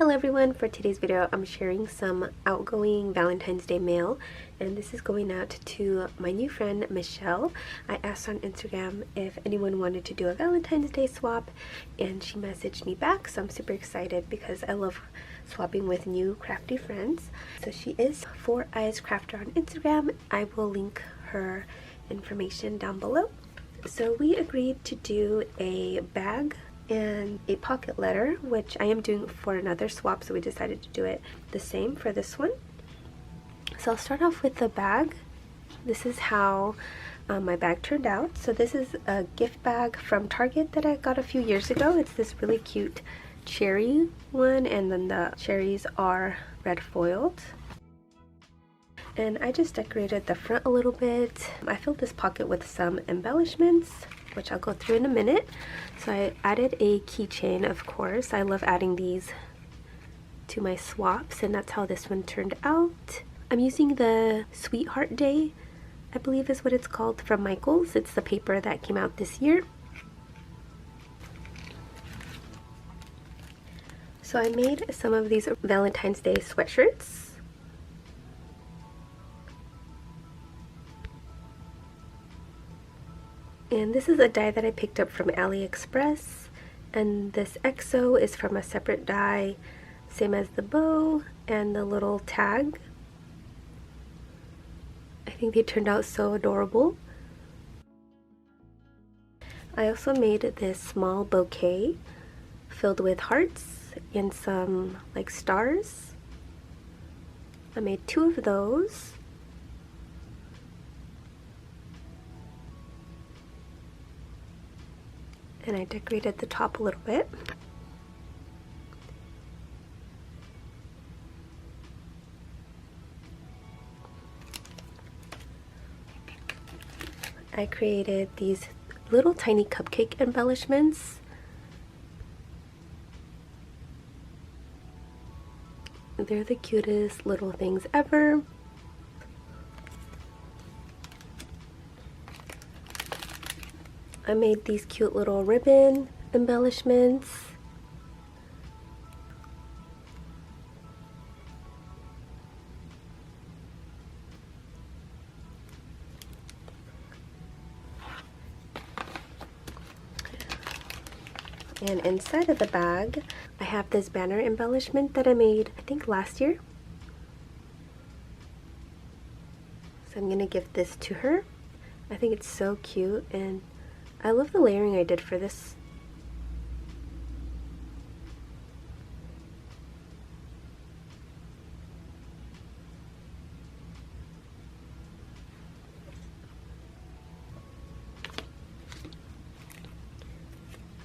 Hello everyone, for today's video I'm sharing some outgoing Valentine's Day mail, and this is going out to my new friend Michelle. I asked on Instagram if anyone wanted to do a Valentine's Day swap and she messaged me back, so I'm super excited because I love swapping with new crafty friends. So she is 4 Eyes Crafter on Instagram. I will link her information down below. So we agreed to do a bag and a pocket letter, which I am doing for another swap, so we decided to do it the same for this one. So I'll start off with the bag. This is how my bag turned out. So this is a gift bag from Target that I got a few years ago. It's this really cute cherry one, and then the cherries are red foiled. And I just decorated the front a little bit. I filled this pocket with some embellishments, which I'll go through in a minute. So I added a keychain, of course. I love adding these to my swaps, and that's how this one turned out. I'm using the Sweetheart Day, I believe is what it's called, from Michael's. It's the paper that came out this year. So I made some of these Valentine's Day sweatshirts. And this is a die that I picked up from AliExpress, and this EXO is from a separate die, same as the bow and the little tag. I think they turned out so adorable. I also made this small bouquet filled with hearts and some like stars. I made 2 of those. And I decorated the top a little bit. I created these little tiny cupcake embellishments. They're the cutest little things ever. I made these cute little ribbon embellishments. And inside of the bag, I have this banner embellishment that I made, I think last year. So I'm gonna give this to her. I think it's so cute, and I love the layering I did for this.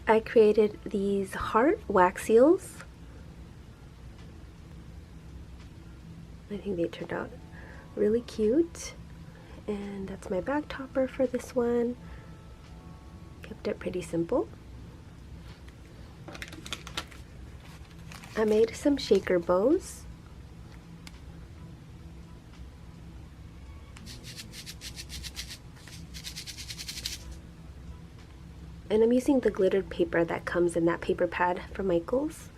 I created these heart wax seals. I think they turned out really cute. And that's my bag topper for this one. Kept it pretty simple. I made some shaker bows. And I'm using the glittered paper that comes in that paper pad from Michael's.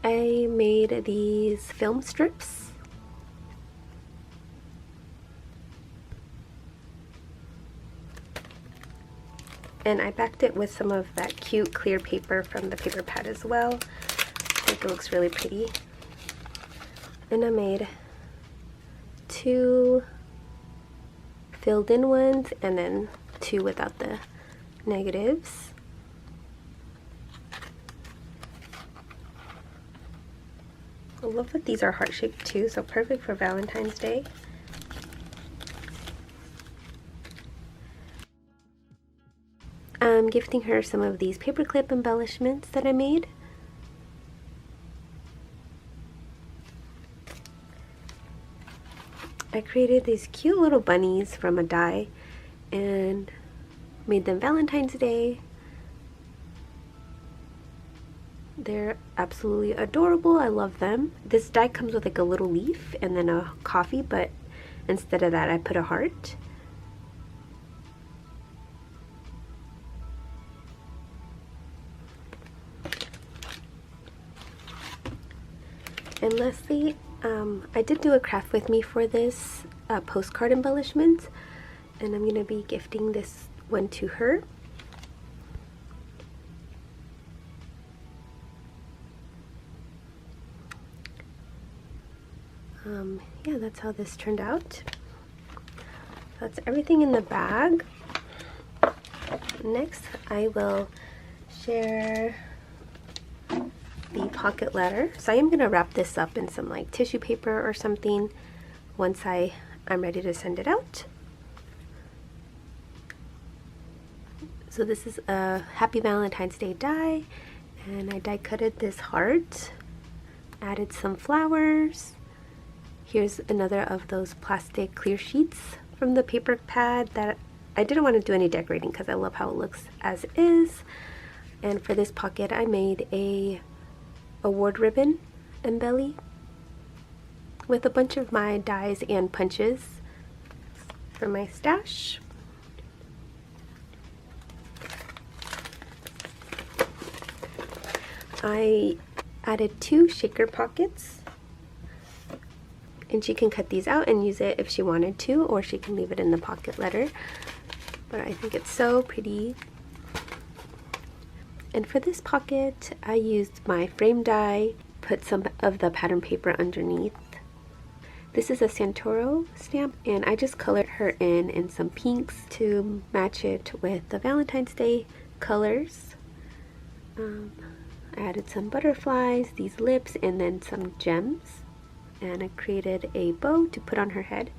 I made these film strips. And I backed it with some of that cute clear paper from the paper pad as well. I think it looks really pretty. And I made 2 filled in ones and then 2 without the negatives. I love that these are heart-shaped too, so perfect for Valentine's Day. I'm gifting her some of these paperclip embellishments that I made. I created these cute little bunnies from a die and made them Valentine's Day. They're absolutely adorable. I love them. This die comes with like a little leaf and then a coffee, but Instead of that, I put a heart. And lastly, I did do a craft with me for this postcard embellishment, and I'm going to be gifting this one to her. Yeah, that's how this turned out. That's everything in the bag. Next, I will share the pocket letter. So I am going to wrap this up in some like tissue paper or something once I'm ready to send it out. So this is a Happy Valentine's Day die, and I die cutted this heart, added some flowers. Here's another of those plastic clear sheets from the paper pad that I didn't want to do any decorating because I love how it looks as is. And for this pocket, I made a award ribbon embelly with a bunch of my dies and punches for my stash. I added 2 shaker pockets, and she can cut these out and use it if she wanted to, or she can leave it in the pocket letter. But I think it's so pretty. And for this pocket, I used my frame die, put some of the pattern paper underneath. This is a Santoro stamp, and I just colored her in some pinks to match it with the Valentine's Day colors. I added some butterflies, these lips, and then some gems. And I created a bow to put on her head.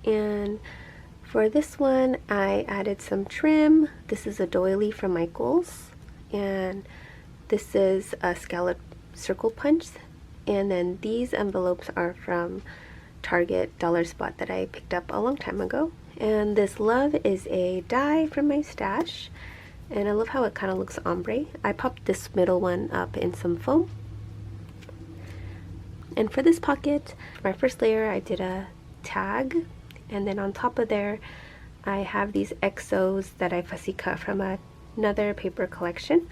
And for this one, I added some trim. This is a doily from Michael's, and this is a scallop circle punch. And then these envelopes are from Target Dollar Spot that I picked up a long time ago. And this love is a die from my stash, and I love how it kind of looks ombre. I popped this middle one up in some foam. And for this pocket, my first layer, I did a tag, and then on top of there I have these XOs that I fussy cut from another paper collection.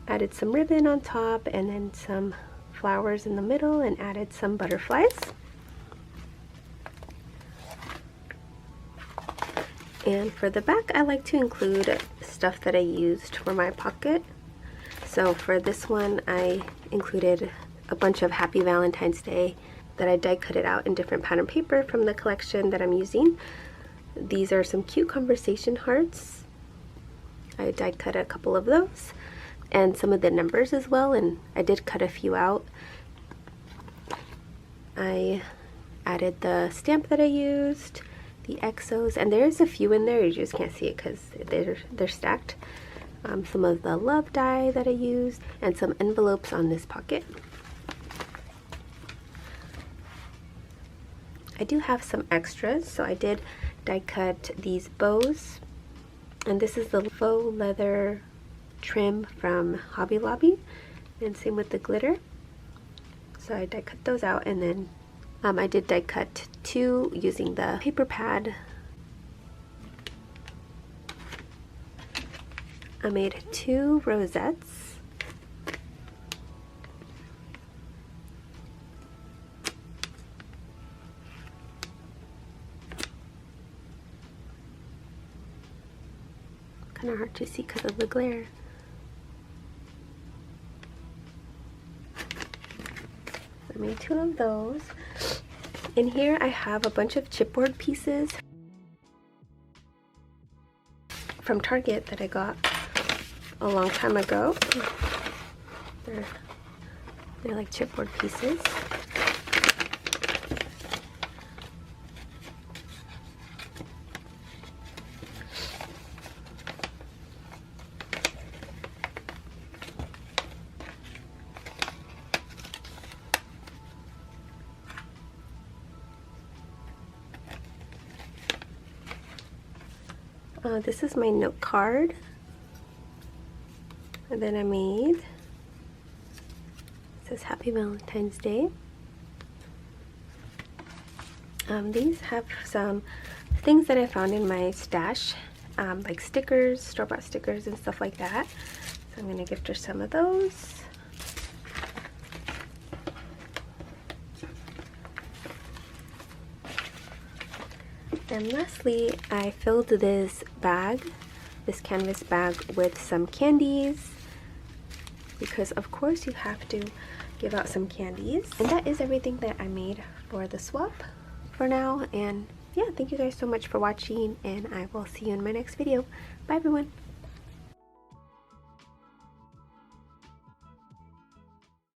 Added some ribbon on top, and then some flowers in the middle, and added some butterflies. And for the back, I like to include stuff that I used for my pocket. So for this one, I included a bunch of Happy Valentine's Day that I die cut it out in different pattern paper from the collection that I'm using. These are some cute conversation hearts. I die cut a couple of those, and some of the numbers as well, and I did cut a few out. I added the stamp that I used, the XOs, and there's a few in there, you just can't see it because they're stacked. Some of the love die that I used, and some envelopes on this pocket. I do have some extras, so I did die cut these bows, and this is the faux leather trim from Hobby Lobby, and same with the glitter. So I die cut those out, and then I did die cut 2 using the paper pad. I made 2 rosettes. Kind of hard to see because of the glare. I made 2 of those. In here I have a bunch of chipboard pieces from Target that I got a long time ago. They're like chipboard pieces. This is my note card, and then I made, it says says Happy Valentine's Day. These have some things that I found in my stash, like stickers, store-bought stickers and stuff like that. So I'm going to gift her some of those. And lastly, I filled this bag, this canvas bag, with some candies, because of course you have to give out some candies. And that is everything that I made for the swap for now. And yeah, thank you guys so much for watching, and I will see you in my next video. Bye everyone.